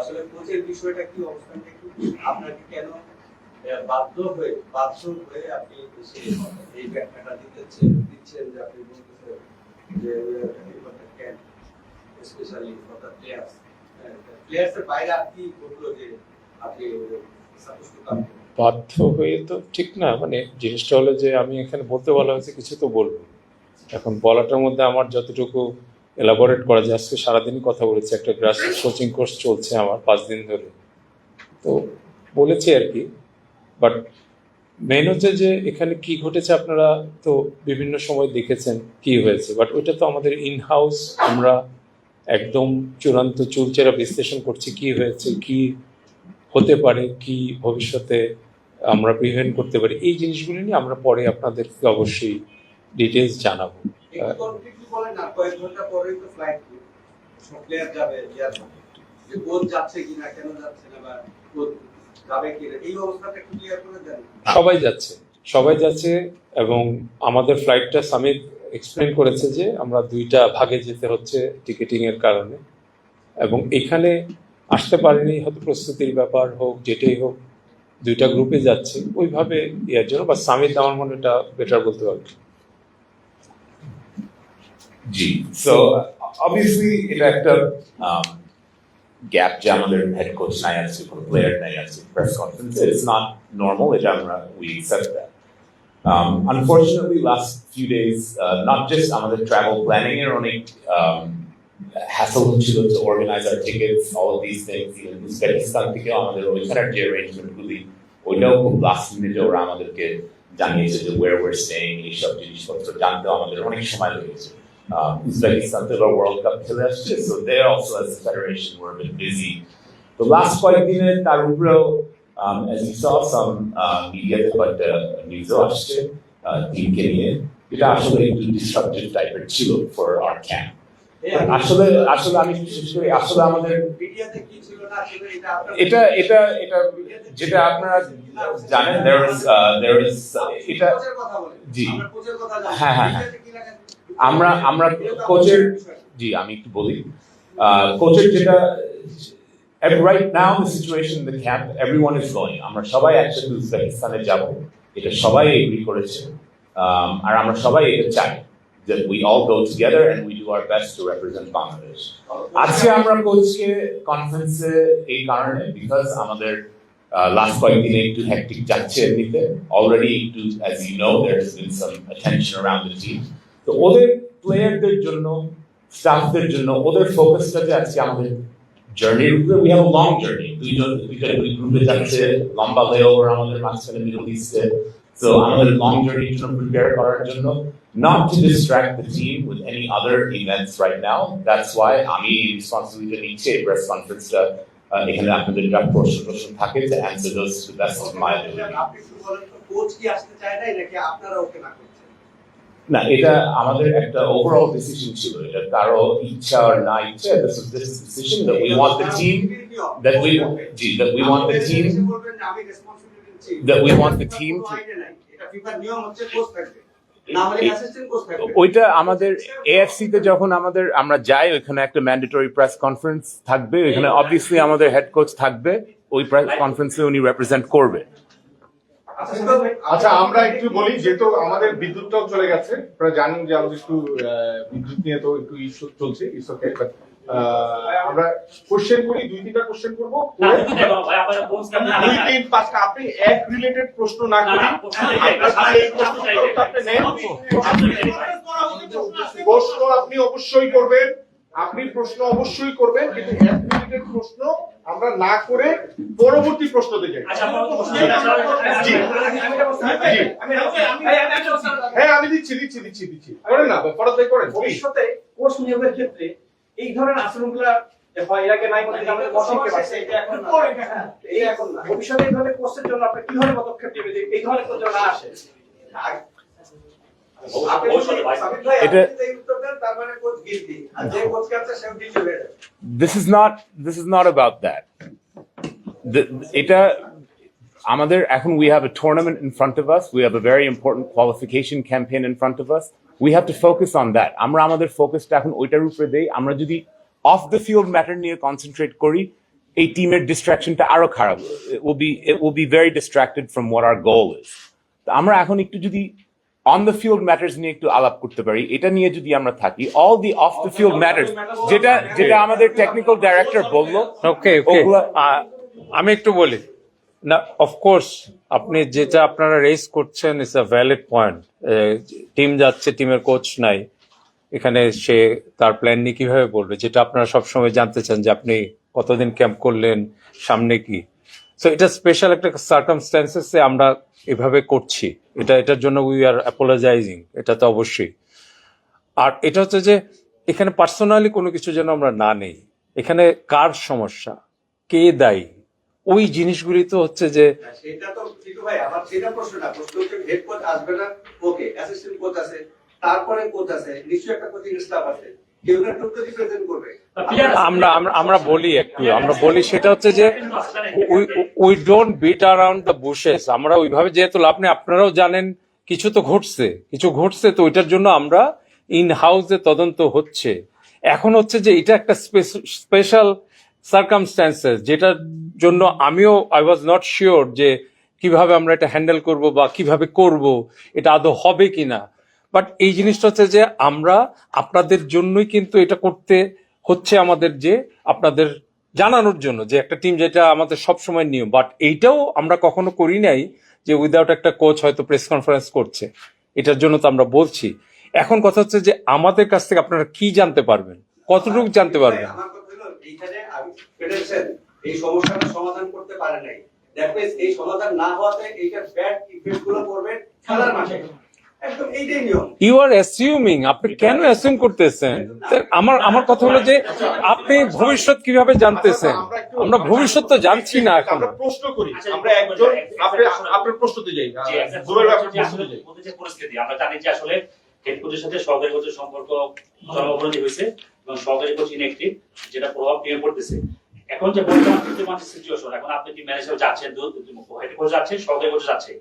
আসলে কোচের বিষয়টা কি, অবস্থানটা কি, আপনাকে কেন বাধ্য হয়ে আপনি এই ব্যাখ্যাটা দিচ্ছেন যে আপনি বলতেছেন যে স্পেশালি ফর দ্য প্লেয়ার্সের বাইরে আর কি ঘটলো যে আপনি সাপোজ টু কাম? বাধ্য হয়ে তো ঠিক না, মানে জিনিসটা হলো যে আমি এখানে বলতে বলা হয়েছে কিছু তো বলবো। এখন বলাটার মধ্যে আমার যতটুকু এলাবোরেট করা যায়, আজকে সারাদিনই কথা বলেছি, একটা গ্রাসরুট কোচিং কোর্স চলছে আমার 5 দিন ধরে, তো বলেছি আর কি। বাট মেন হচ্ছে যে এখানে কি ঘটেছে আপনারা তো বিভিন্ন সময় দেখেছেন কি হয়েছে, বাট ওইটা তো আমাদের ইন হাউস, আমরা একদম চূড়ান্ত চুলচেরা বিশ্লেষণ করছি কি হয়েছে, কি হতে পারে, কি ভবিষ্যতে আমরা প্রিভেন্ট করতে পারি, এই জিনিসগুলি নিয়ে আমরা পরে আপনাদেরকে অবশ্যই ডিটেলস জানাবো। সবাই যাচ্ছে এবং আমাদের ফ্লাইটটা সামিট এক্সপ্লেন করেছে যে আমরা 2টা ভাগে যেতে হচ্ছে টিকেটিংয়ের কারণে, এবং এখানে আসতে পারেনি, হয়তো প্রস্তুতির ব্যাপার হোক যেটাই হোক, 2টা গ্রুপে যাচ্ছে ওইভাবে ইয়ার জন্য, বা সামিট আমার মনে এটা বেটার বলতে পারবে। জি, সো অবভিয়াসলি এটা একটা গ্যাপ যে আমাদের হেড কোচ নাই আছে, কোনো প্লেয়ার নাই আছে press conference, it's not normal, এটা আমরা we accept that. Unfortunately, last few days, not just আমাদের travel planning এর অনেক hassle হচ্ছিল to organize our tickets, all of these things, even Uzbekistan থেকে আমাদের ওইখানের যে arrangement গুলি, ওইটাও খুব লাস্ট মিনিটে ওরা আমাদেরকে জানিয়েছে যে where we're staying, এইসব জিনিসপত্র জানতে আমাদের অনেক সময় লেগেছে। Uzbekistan to the World Cup খেলে আসছে, so they also as a federation were a bit busy. The last কয়েকদিনে তার উপরেও as you saw some media but news আসছে টিমকে নিয়ে, এটা আসলে একটু disruptive টাইপের ছিল for our camp. আসলে আমি বিশেষ করে আসলে আমাদের এটা যেটা আপনারা জানেন there is এটা জি হ্যাঁ আমরা কোচের, জি আমি একটু বলি, কোচের যেটা right now the situation in the camp, everyone is going, আমরা সবাই একসাথে উজবেকিস্তানে যাব, এটা সবাই এগ্রি করেছে, আর আমরা সবাই এটা চাই that we all go together and we do our best to represent Bangladesh. আজকে আমরা কোচকে কনফারেন্সে এই কারণে বিকজ আমাদের last কয়েকদিনে একটু hectic যাচ্ছে এমনিতে, already একটু as you know there has been some attention around the team, তো ওদের প্লেয়ারদের জন্য, স্টাফদের জন্য ওদের ফোকাসটা যে আজকে আমাদের জার্নির উপরে, we have a long journey, দুইটা গ্রুপে যাচ্ছে, লম্বা লেওভার আমাদের মাঝখানে মিডল ইস্টে, so আমাদের লং জার্নির জন্য প্রিপেয়ার করার জন্য, not to distract the team with any other events right now. That's why আমি রেসপন্সিবিলিটি নিচ্ছি এই প্রেস কনফারেন্সটা এখানে আপনাদের যা প্রশ্ন থাকে to answer those to the best of my ability. Coach কি আসতে চায় না নাকি আপনারা ওকে না করছেন? না, এটা আমাদের একটা ওভারঅল ডিসিশন ছিল, এটা কারো ইচ্ছা আর না ইচ্ছা, this is decision that we want the team that we want the team to এটা ফিফার নিয়ম হচ্ছে কোচ থাকবে, না হলে অ্যাসিস্ট্যান্ট কোচ থাকবে। ওইটা আমাদের এএফসি তে যখন আমরা যাই ওখানে একটা ম্যান্ডেটরি প্রেস কনফারেন্স থাকবে, ওখানে অবভিয়াসলি আমাদের হেড কোচ থাকবে, ওই প্রেস কনফারেন্সে উনি রিপ্রেজেন্ট করবে। আচ্ছা আমরা একটু বলি, যেহেতু আমাদের বিদ্যুৎটাও চলে গেছে, আপনারা জানেন যে আমাদের একটু বিদ্যুৎ নিয়ে তো একটু ইস্যু চলছে, ইটস ওকে, বাট আমরা কোশ্চেন করি, 2-3টা কোশ্চেন করবো, 2-3-5টা আপনি এক রিলেটেড প্রশ্ন না করি, প্রশ্ন আপনি অবশ্যই করবেন, কিন্তু এক রিলেটেড প্রশ্ন আমরা না করে পরবর্তী প্রশ্ন দেখে। হ্যাঁ আমি দিচ্ছি করেন না, ফরজ ভাই করেন। ভবিষ্যতে কোচ নিয়োগের ক্ষেত্রে এই ধরনের আচরণগুলো হয়, এর আগে নাই বলতে আমাদের শিখতে পারছে, এটা এখন না, ভবিষ্যতে এই ধরনের কোচের জন্য আপনি কি ধরনের পদক্ষেপ নেবেন এই ধরনের কোচ না আসে? This is not about that. এটা আমাদের এখন we have a tournament in front of us, we have a very important qualification campaign in front of us, we have to focus on that. আমরা আমাদের ফোকাসটা এখন ওইটার উপরে দেই। আমরা যদি অফ দ্য ফিল্ড ম্যাটার নিয়ে কনসেন্ট্রেট করি, এই টিমের ডিস্ট্রাকশনটা আরো খারাপ, it will be very distracted from what our goal is. তো আমরা এখন একটু যদি অন দ্য ফিল্ড ম্যাটার্স নিয়ে একটু আলাপ করতে পারি, এটা নিয়ে যদি আমরা থাকি, all the of the field matters যেটা আমাদের টেকনিক্যাল ডাইরেক্টর বললো, ওকে আমি একটু বলি না, অফকোর্স আপনি যেটা আপনারা রেজ করছেন it's a valid point. Team যাচ্ছে, টিমের কোচ নাই, এখানে সে তার প্ল্যান নিয়ে কিভাবে বলবে, যেটা আপনারা সবসময় জানতে চান যে আপনি কতদিন ক্যাম্প করলেন, সামনে কি। সো এটা স্পেশাল একটা সার্কামস্ট্যান্সেসে আমরা এভাবে করছি, এটার জন্য উই আর অ্যাপোলোজাইজিং, এটা তো অবশ্যই। আর এটা হচ্ছে যে এখানে পার্সোনালি কোনো কিছু যেন আমরা না নেই, এখানে কার সমস্যা, কে দায়ী, ওই জিনিসগুলি তো হচ্ছে যে সেটা তো টিটু ভাই আমার সেটা প্রশ্নটা, প্রশ্ন হচ্ছে হেড কোচ আসবে না, ওকে অ্যাসিস্ট্যান্ট কোচ আছে, তারপরে কোচ আছে, নিশ্চয়ই একটা কোচিং স্টাফ আছে, কেউ না কেউ তো রিপ্রেজেন্ট করবে। আমরা বলি একটু, আমরা বলি সেটা হচ্ছে যে we don't bit around the bushes. আমরা ওইভাবে যেহেতু লাভ নেই, আপনারাও জানেন কিছু ঘটছে, তো ওইটার জন্য আমরা ইন হাউসে তদন্ত হচ্ছে। এখন হচ্ছে যে এটা একটা স্পেশাল সার্কামস্ট্যান্সেস, যেটার জন্য আমিও আই ওয়াজ নট শিওর যে কিভাবে আমরা এটা হ্যান্ডেল করব বা কিভাবে করব, এটা আদৌ হবে কিনা। বাট এই জিনিসটা হচ্ছে যে আমরা আপনাদের জন্যই কিন্তু এটা করতে হচ্ছে আমাদের, যে আপনাদের জানানোর জন্য যে একটা টিম, যেটা আমাদের সবসময় নিয়ম। বাট এইটাও আমরা কখনো করি নাই যে উইদাউট একটা কোচ হয়তো প্রেস কনফারেন্স করছে, এটার জন্য তো আমরা বলছি। এখন কথা হচ্ছে যে আমাদের কাছ থেকে আপনারা কি জানতে পারবেন, কতটুকু জানতে পারবেন। আমার কথা হলো এইখানে আমি ফেডারেশন এই সমস্যাটা সমাধান করতে পারে নাই, দ্যাট মিন্স এই সমাধান না হওয়াতে এইটার ব্যাড ইফেক্ট গুলো পড়বে খেলার মাঠে, একদম এইটাই নিয়ম। ইউ আর অ্যাসিউমিং, আপনি কেন অ্যাসিউম করতেছেন? আমার কথা হলো যে আপনি ভবিষ্যৎ কিভাবে জানতেছেন? আমরা ভবিষ্যৎ তো জানছি না এখন। আমরা প্রশ্ন করি, আমরা একজন আপনার প্রশ্নতে যাই, জুবের আপনার প্রশ্নতে যাই। যে পরিস্থিতি আমরা জানি যে আসলে হেড কোচের সাথে সহকারী কোচের সম্পর্ক জনবরণী হয়েছে এবং সহকারী কোচ ইনঅ্যাক্টিভ, যেটা প্রভাব টিমে পড়তেছে। এখন যে বর্তমান সিচুয়েশন, এখন আপনি টিম ম্যানেজার যাচ্ছেন, হেড কোচ যাচ্ছেন, সহকারী কোচ যাচ্ছে,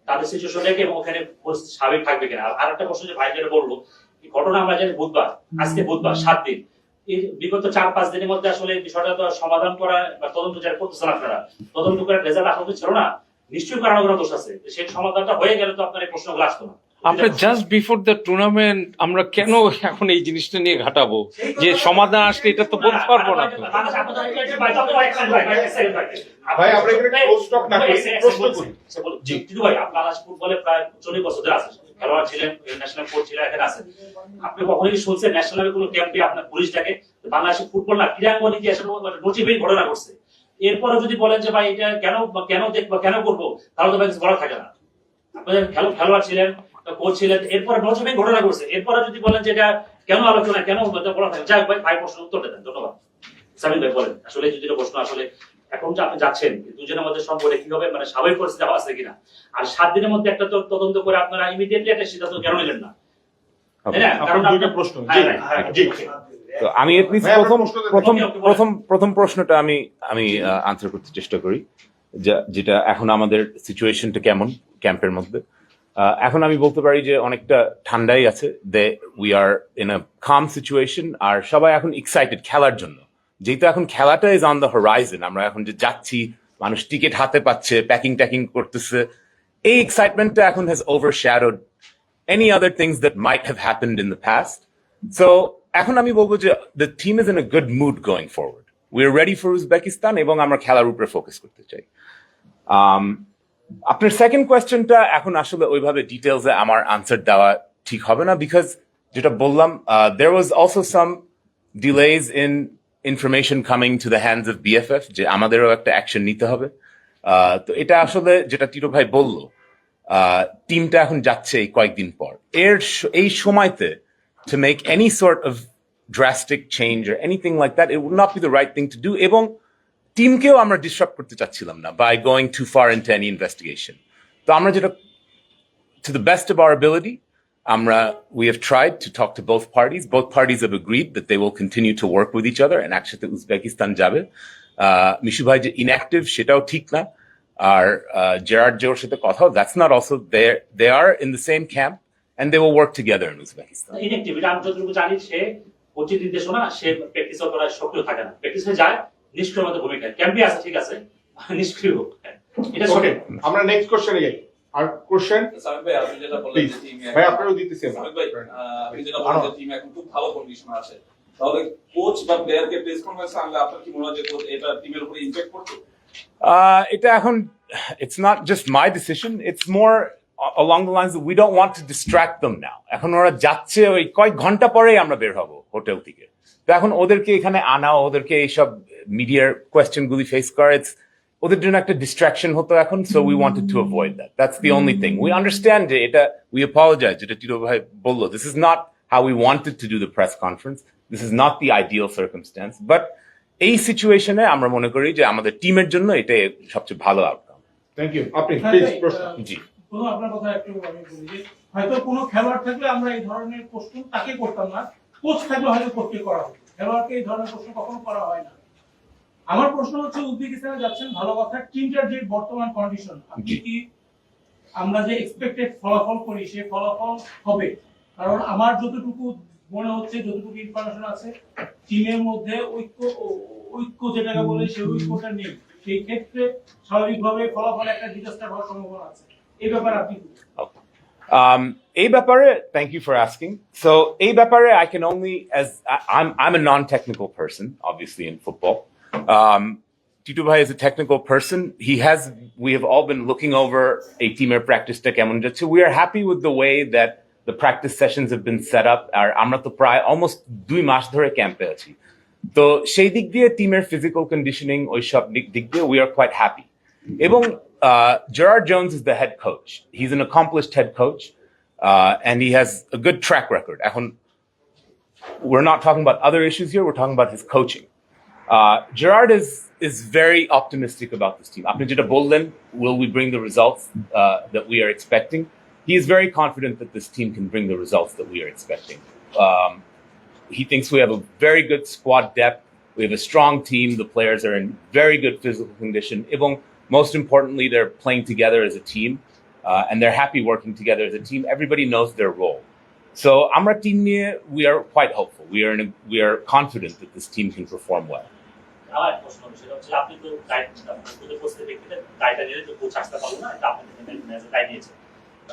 তাদের সিচুয়েশন দেখে এবং ওখানে স্বাভাবিক থাকবে কিনা। আর একটা প্রশ্ন যে ভাই যেটা বললো, ঘটনা আমরা জানি বুধবার, আজকে বুধবার 7 দিন, এই বিগত 4-5 দিনের মধ্যে আসলে বিষয়টা তো সমাধান করা বা তদন্ত যারা করতেছেন আপনারা, তদন্ত করে রেজাল্ট আসা তো ছিল না, নিশ্চয়ই কারণ কোনো দোষ আছে, সেই সমাধানটা হয়ে গেলে তো আপনার এই প্রশ্নগুলো আসতো না। আমরা জাস্ট বিফোর দ্য টুর্নামেন্ট আমরা কেন এখন এই জিনিসটা নিয়ে ঘাটাবো, যে সমাধান আসলে এটা তো বলতে পারবো না তো। ভাই আমরা এখানে ক্লোজ টক না করি, প্রশ্ন করি। জি টিটু ভাই, আপনি বাংলাদেশ ফুটবলে প্রায় 40 বছর ধরে আছেন, খেলোয়াড় ছিলেন, ন্যাশনাল কোচ ছিলেন, এখানে আছেন। আপনি কখনোই শুনছেন ন্যাশনালের কোনো ক্যাম্পে আপনার পুলিশটাকে বাংলাদেশের ফুটবল না ক্রীড়াঙ্গন ইতিহাসে মোটিভেট ঘটনা ঘটছে, এরপরে যদি বলেন যে ভাই এটা কেন দেখবো, কেন করবো, তাহলে তো ভাই কিছু বলা থাকে না। আপনাদের খেলোয়াড় ছিলেন, কোচ ছিলেন, এরপরে মোটিভেট ঘটনা ঘটছে, এরপরে যদি বলেন যে এটা কেন আলোচনা, কেন বলা থাকে, যাই ভাই প্রশ্ন উত্তর দেন। ধন্যবাদ। সামিন ভাই বলেন, আসলে যদি প্রশ্ন আসলে এখন যে আপনি যাচ্ছেন দুজনের মধ্যে সম্পর্কে কি হবে, মানে স্বাভাবিক পরিস্থিতি আছে কিনা, আর 7 দিনের মধ্যে একটা তদন্ত করে আপনারা ইমিডিয়েটলি একটা সিদ্ধান্ত কেন নিলেন না? তাই না? কারণ দুইটা প্রশ্ন। জি তো আমি প্রথম প্রশ্নটা আমি আনসার করতে চেষ্টা করি, যেটা এখন আমাদের সিচুয়েশনটা কেমন ক্যাম্পের মধ্যে। এখন আমি বলতে পারি যে অনেকটা ঠান্ডাই আছে, they we are in a calm situation, আর সবাই এখন এক্সাইটেড খেলার জন্য, যেহেতু এখন খেলাটা ইজ অন দ্য হরাইজন। আমরা এখন যে যাচ্ছি, মানুষ টিকিট হাতে পাচ্ছে, প্যাকিং করতেছে, এই এক্সাইটমেন্টটা এখন has ওভারশ্যাডোড any other things that might have happened in the past. So এখন আমি বলবো যে the team is in a good mood going forward. We are ready for Uzbekistan এবং আমরা খেলার উপরে ফোকাস করতে চাই। আপনার সেকেন্ড কোয়েশ্চেনটা এখন আসলে ওইভাবে ডিটেলসে আমার আনসার দেওয়া ঠিক হবে না, বিকজ যেটা বললাম, there was also some delays in information coming to the hands of BFF, যে আমাদেরও একটা অ্যাকশন নিতে হবে। তো এটা আসলে যেটা টিটো ভাই বললো, টিমটা এখন যাচ্ছে এই কয়েকদিন পর, এই সময়তে to make any sort of drastic change or anything like that, it would not be the right thing to do, এবং টিমকেও আমরা ডিসরাপ্ট করতে চাচ্ছিলাম না by going too far into any investigation. তো আমরা যেটা, to the best of our ability, we have tried to talk to both parties have agreed that they will continue to work with each other, and একসাথে Uzbekistan যাবে। মিশু ভাই যে inactive, সেটাও ঠিক না। আর জেরার্ড জোর সাথে কথা, that's not also there. They are in the same camp and they will work together in Uzbekistan. ইনএক্টিভিটি আমি যতটুকু জানি সে কোচিং নির্দেশনা সে প্র্যাকটিসও করার সক্রিয় থাকে না, প্র্যাকটিসে যায় নিষ্ক্রিয় মতো ভূমিকা, ক্যাম্পে আছে ঠিক আছে নিষ্ক্রিয়, এটা ওকে, আমরা নেক্সট কোশ্চেনে যাই। আর কোশ্চেন সামিক ভাই, আপনি যেটা বললেন প্লিজ যে টিম ভাই, আপনারও দিতেছি আমরা। সামিক ভাই, আপনি যেটা বললেন যে টিম এখন খুব ভালো কন্ডিশনে আছে, তাহলে কোচ বা প্লেয়ারকে প্রেস কনফারেন্সে আনলে আপনার কি মনে হয় যে কোচ এটা টিমের উপরে ইমপ্যাক্ট করবে? এটা এখন, it's not just my decision, it's more along the lines that we don't want to distract them now. এখন ওরা যাচ্ছে, ওই কয়েক ঘন্টা পরেই আমরা বের হব হোটেল থেকে, তো এখন ওদেরকে এখানে আনা, ওদেরকে এইসব মিডিয়ার কোয়েশ্চেন গুলি ফেস করা, ওদের জন্য একটা ডিস্ট্রাকশন হতো এখন, so we wanted to avoid that. That's the only thing. We understand যে এটা, we apologize, যেটা টিটো ভাই বললো, this is not how we wanted to do the press conference, this is not the ideal circumstance, but এই সিচুয়েশনে আমরা মনে করি যে আমাদের টিমের জন্য এটা সবচেয়ে ভালো আউটকাম। Thank you. আপনি হ্যাঁ প্লিজ ভাই, প্রশ্ন। জি, কোনো আপনার কথা একটু আমি বলি যে হয়তো কোনো খেলোয়াড় থাকলে আমরা এই ধরনের প্রশ্ন তাকে করতাম না, কোচ থাকলে হয়তো কোচকে করা হতো, খেলোয়াড়কে এই ধরনের প্রশ্ন কখনো করা হয় না। আমার প্রশ্ন হচ্ছে, উজবেকিস্তানে যাচ্ছেন ভালো কথা, টিমটার যে বর্তমান কন্ডিশন, আপনি কি আমরা যে এক্সপেক্টেড ফলাফল করি সে ফলাফল হবে? কারণ আমার যতটুকু মনে হচ্ছে, যতটুকু ইনফরমেশন আছে, টিমের মধ্যে ঐক্য যেটাকে বলে সেই ঐক্যটা নেই, সেই ক্ষেত্রে স্বাভাবিকভাবে ফলাফল একটা ডিজাস্টার হওয়ার সম্ভাবনা আছে। এই ব্যাপারে আপনি কি বলবেন? এই ব্যাপারে, thank you for asking. So এই ব্যাপারে I can only, as I'm a non-technical person, obviously in football. Titu Bhai is a technical person. We have all been looking over a teamer practice টা কেমন যাচ্ছে. We are happy with the way that the practice sessions have been set up. আর আমরা তো প্রায় almost 2 মাস ধরে ক্যাম্পে আছি, তো সেই দিক দিয়ে টিমের ফিজিক্যাল কন্ডিশনিং ওই সব দিক দিয়ে we are quite happy. এবং Gerard Jones is the head coach. He's an accomplished head coach, and he has a good track record. এখন we're not talking about other issues here, we're talking about his coaching. Gerard is very optimistic about this team. Apni jeta bollen, will we bring the results that we are expecting? He is very confident that this team can bring the results that we are expecting. He thinks we have a very good squad depth. We have a strong team. The players are in very good physical condition. এবং most importantly, they're playing together as a team, and they're happy working together as a team. Everybody knows their role. So Amra team niye, we are quite hopeful. We are confident that this team can perform well. আমার প্রশ্ন সেটা হচ্ছে, আপনি তো দায়টা নিয়ে তো coach আসতে পারবো না, এটা আপনি দায় নিয়েছেন।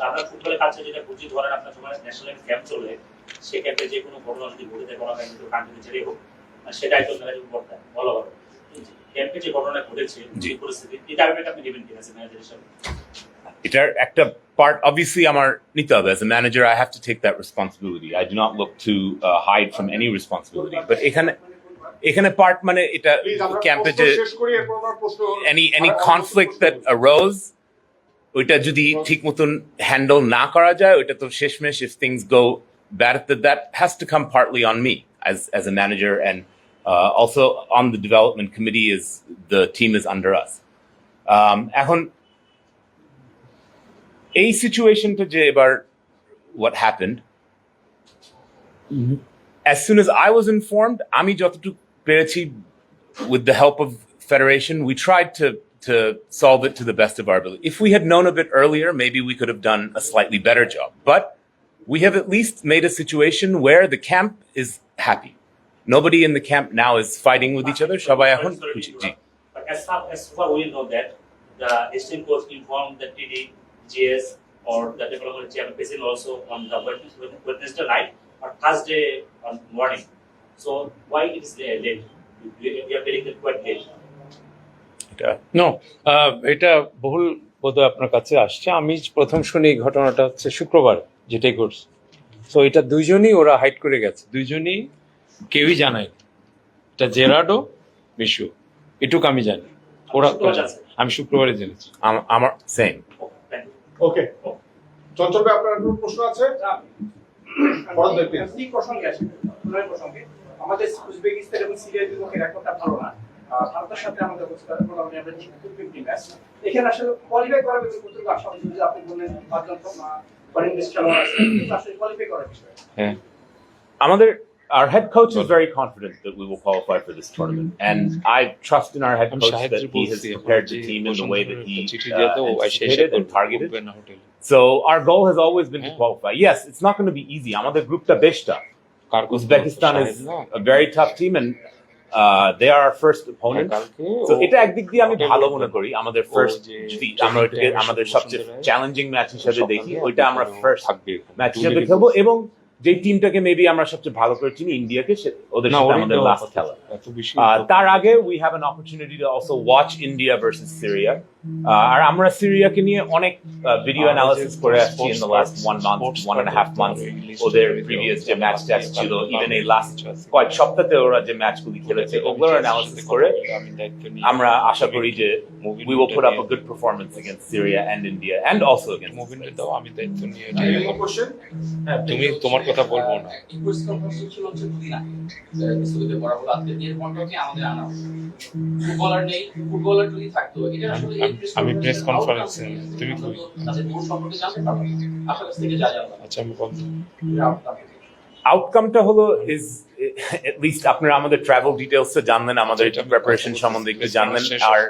আমরা ফুটবলের কাছে যেটা বুঝি, ধরেন আপনার সময় ন্যাশনাল ক্যাম্প চলে, সে ক্যাম্পে যে কোনো ঘটনা যদি ঘটে যায়, কোনো কান্ট্রি ছেড়ে হোক, সেটাই তো ম্যানেজমেন্ট করতে হয় ভালো ভালো। ক্যাম্পে যে ঘটনা ঘটেছে, যে পরিস্থিতি, এটা আপনি নেবেন কিনা ম্যানেজার হিসেবে? এটার একটা part, obviously আমার নিতে হবে, as a manager I have to take that responsibility. I do not look to hide from any responsibility, but এখানে part মানে এটা প্লিজ আমরা ক্যাম্পে প্রশ্ন যে শেষ করি, এরপর আমরা প্রশ্ন any conflict that arose, ওইটা যদি ঠিক মতন হ্যান্ডেল না করা যায়, ওইটা তো শেষমেশ, if things go bad, that has to come partly on me as a manager, and also on the development committee, is the team is under us. এখন এই সিচুয়েশনটা যে এবার what happened, as soon as I was informed, আমি যতটুকু পেরেছি with the help of Federation, we tried to solve it to the best of our ability. If we had known of it earlier, maybe we could have done a slightly better job. But we have at least made a situation where the camp is happy. Nobody in the camp now is fighting with each other. Shabbai এখন খুশি। জি। But as far we know that the assistant coach informed the TD, GS, or the development chairman president also on the Wednesday night or Thursday morning. So why it is late? We are feeling it quite late. No, এটা বহুল বোধহয় আপনার কাছে আসছে। আমি প্রথম শুনি এই ঘটনাটা হচ্ছে শুক্রবার যেটাই ঘটছে। তো এটা দুইজনই ওরা হাইড করে গেছে, দুইজনই কেউই জানায়, এটা জেরার্ডও মিশু, এটুকু আমি জানি। ওরা, আমি শুক্রবারে জেনেছি। আমার সেম। Thank you. ওকে, চঞ্চল ভাই, আপনার কোনো প্রশ্ন আছে? এই প্রসঙ্গে আসি, ফুটবলের প্রসঙ্গে, আমাদের উজবেকিস্তান এবং সিরিয়ার বিপক্ষে রেকর্ডটা ভালো না। ভারতের সাথে আমাদের মোটামুটি আমরা 50 ম্যাচ, এখানে আসলে কোয়ালিফাই করার বিষয়ে কতটুকু আশা হচ্ছে? যদি আপনি বলেন 5 জন ফরেন দেশ খেলোয়াড় আছে, কিন্তু আসলে কোয়ালিফাই করার বিষয়। হ্যাঁ, আমাদের Our head coach is very confident that we will qualify for this tournament, and I trust in our head আমি coach সাহেব that he has prepared the team in the way that he চিঠি দিয়ে দেবো anticipated and targeted. না হোটেলে So our goal has always been to qualify. Yes, it's not going to be easy. Amader groupta besh tough. Uzbekistan is a very tough team, and they are our first opponent. So এটা একদিক দিয়ে আমি ভালো মনে করি আমাদের first যদি আমরা ওইটাকে আমাদের সবচেয়ে চ্যালেঞ্জিং ম্যাচ হিসেবে দেখি ওইটা আমরা ফার্স্ট ম্যাচ হিসেবে খেলবো এবং যে টিমটাকে মেবি আমরা সবচেয়ে ভালো করে চিনি ইন্ডিয়াকে ওদের সাথে আমাদের লাস্ট খেলা তার আগে we have an opportunity to also watch India versus Syria আর আমরা সিরিয়াকে নিয়ে অনেক ভিডিও অ্যানালিসিস করে আসছি ইন দ্য লাস্ট 1.5 মান্থ ওদের প্রিভিয়াস যে ম্যাচ টেস্ট ছিল ইভেন এই লাস্ট কয়েক সপ্তাহে ওরা যে ম্যাচগুলি খেলেছে ওগুলোর অ্যানালিসিস করে আমরা আশা করি যে we will put up a good performance against Syria and India and also against মুভিনের দাও আমি দায়িত্ব নিয়ে Any more question? তুমি তোমার কথা বলবো না ইকুয়েস কনফারেন্স ছিল হচ্ছে দুদিন আগে বিশ্ববিদ্যালয়ে পড়া হলো আজকে এর কন্ট্রাক্টে আমাদের আনা ফুটবলার নেই ফুটবলার যদি থাকতো এটা আসলে আমি প্রেস কনফারেন্সে তুমি কই তাদের কোর্স সম্পর্কে জানতে পারবো আপনার কাছ থেকে যা জানলাম আচ্ছা আমি বলবো আউটকামটা হলো ইজ at least আপনারা আমাদের ট্রাভেল ডিটেইলসটা জানলেন আমাদের প্রিপারেশন সম্বন্ধে একটু জানলেন আর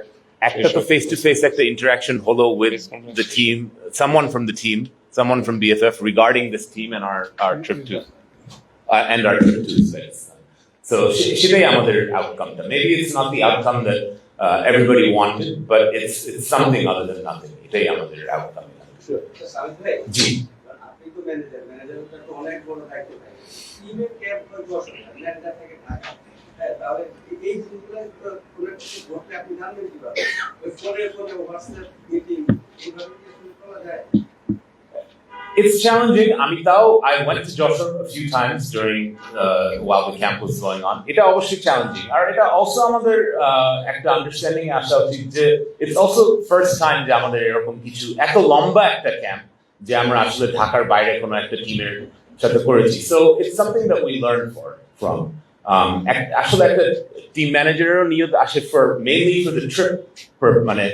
একটা তো ফেস টু ফেস একটা ইন্টারাকশন হলো with the team someone from the team someone from BFF regarding this team and our trip to Uzbekistan. So সেটাই আমাদের আউটকামটা maybe it's not the outcome that everybody wanted but it's something other than nothing এটাই আমাদের outcome জি আপনি তো ম্যানেজারের তো অনেক বড় দায়িত্ব থাকে টিমের ক্যাপ করে বসে ম্যানেজার থেকে ঢাকা তাহলে এই জিনিসগুলো কোনো কিছু ঘটলে আপনি জানবেন কিভাবে ওই ফোনে হোয়াটসঅ্যাপ মিটিং এইভাবে কি শুরু করা যায় It's challenging. Amitao, I went to Joshua a few times during while the camp was going on. It's obviously challenging. Or it's also another understanding it's also first time যে আমাদের এরকম কিছু এত লম্বা একটা ক্যাম্প যে আমরা আসলে ঢাকার বাইরে কোনো একটা টিমের সাথে করেছি. So it's something that we learn from. আসলে একটা টিম ম্যানেজারেরও নিয়ত আসে mainly for the trip মানে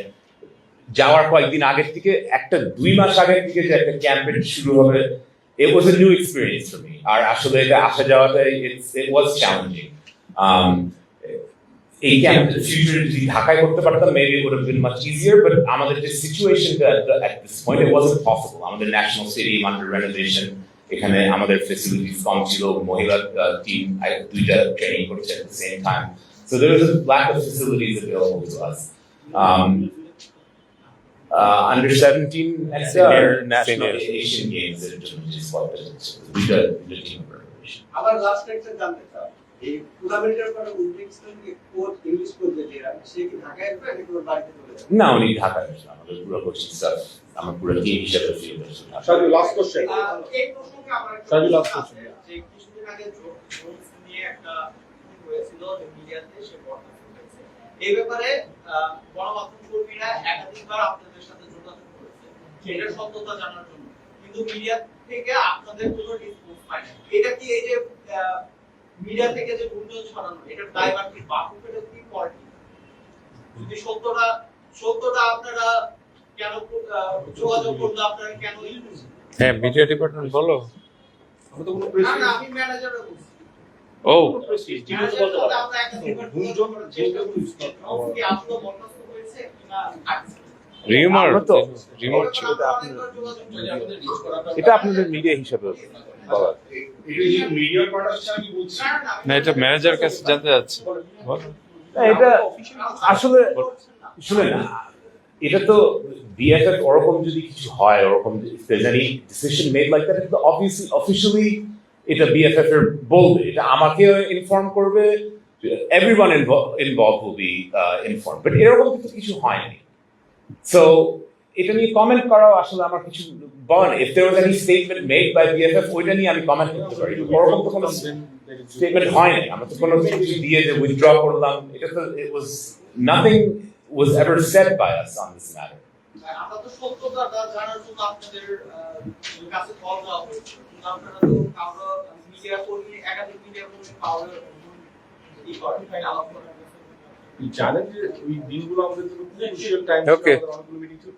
যাওয়ার কয়েকদিন আগের থেকে একটা 2 মাস আগের থেকে যে একটা ক্যাম্পেইন শুরু হবে it was a new experience for me আর আসলে এটা আসা যাওয়াটা it was challenging এই ক্যাম্প ফিউচার যদি ঢাকায় করতে পারতাম maybe it would have been much easier but আমাদের যে সিচুয়েশনটা at this point it wasn't possible আমাদের ন্যাশনাল স্টেডিয়াম under renovation এখানে আমাদের ফ্যাসিলিটিস কম ছিল মহিলা টিম দুইটা ট্রেনিং করছে at the same time so there was a lack of facilities available to us under 17 national Asian games is what we did the team preparation. আবার last একটা জানতে চাই এই টুর্নামেন্টের পরে উজবেকিস্তানকে কোচ ইংলিশ কোচ যেটা সে কি ঢাকায় আসবে নাকি ওর বাড়িতে চলে যাবে না উনি ঢাকায় আসবে আমাদের পুরো কোচিং স্টাফ আমার পুরো টিম হিসেবে ফিরে আসবে Shadu, last question. এই প্রসঙ্গে আমার Shadu, last question. যে কিছুদিন আগে জোনস নিয়ে একটা হয়েছিল যে মিডিয়াতে সে বর্ণনা করেছে এই ব্যাপারে গণমাধ্যম কর্মীরা একাধিকবার আপনাদের সাথে যোগাযোগ করেছে এটার সত্যতা জানার জন্য কিন্তু মিডিয়া থেকে আপনাদের কোনো রেসপন্স পায় না এটা কি এই যে মিডিয়া থেকে যে গুঞ্জন ছড়ানো এটা ড্রাইভার কি বাফুফের কি পার্টি যদি সত্যটা আপনারা কেন যোগাযোগ করলে আপনারা কেন হ্যাঁ মিডিয়া ডিপার্টমেন্ট বলো আমরা তো কোনো প্রেস না আমি ম্যানেজারও বলছি ও আমরা একটা গুঞ্জন চেষ্টা করছি কি আসলে বরখাস্ত হয়েছে কিনা রিউমার আমরা তো রিউমার ছিল এটা আপনাদের মিডিয়া হিসেবে বলা এটা মিডিয়া পার্টনারশিপ আমি বলছি না এটা ম্যানেজার কাছে জানতে যাচ্ছে বলো এটা আসলে শুনে না এটা তো বিএফএফ ওরকম যদি কিছু হয় ওরকম any decision made like that এটা obviously officially এটা বিএফএফ এর বলবে এটা আমাকে ইনফর্ম করবে everyone involved will be informed but এরকম কিছু হয়নি so এটা নিয়ে কমেন্ট করাও আসলে আমার কিছু বলেন if there was any statement made by BFF ওইটা নিয়ে আমি কমেন্ট করতে পারি ওরকম তো কোনো স্টেটমেন্ট হয়নি আমরা তো কোনো কিছু দিয়ে যে উইথড্র করলাম এটা তো it was nothing was ever said by us on this matter আমরা তো সত্যতা জানার জন্য আপনাদের কাছে কল দেওয়া হয়েছে কিন্তু আপনারা তো কারো মিডিয়া কর্মী একাধিক মিডিয়া কর্মী পাওয়ার কি করেন আলাপ করেন জানেন যে ওই দিনগুলো আমাদের জন্য খুব ক্রুশিয়াল টাইম Okay. অনেকগুলো মিটিং ছিল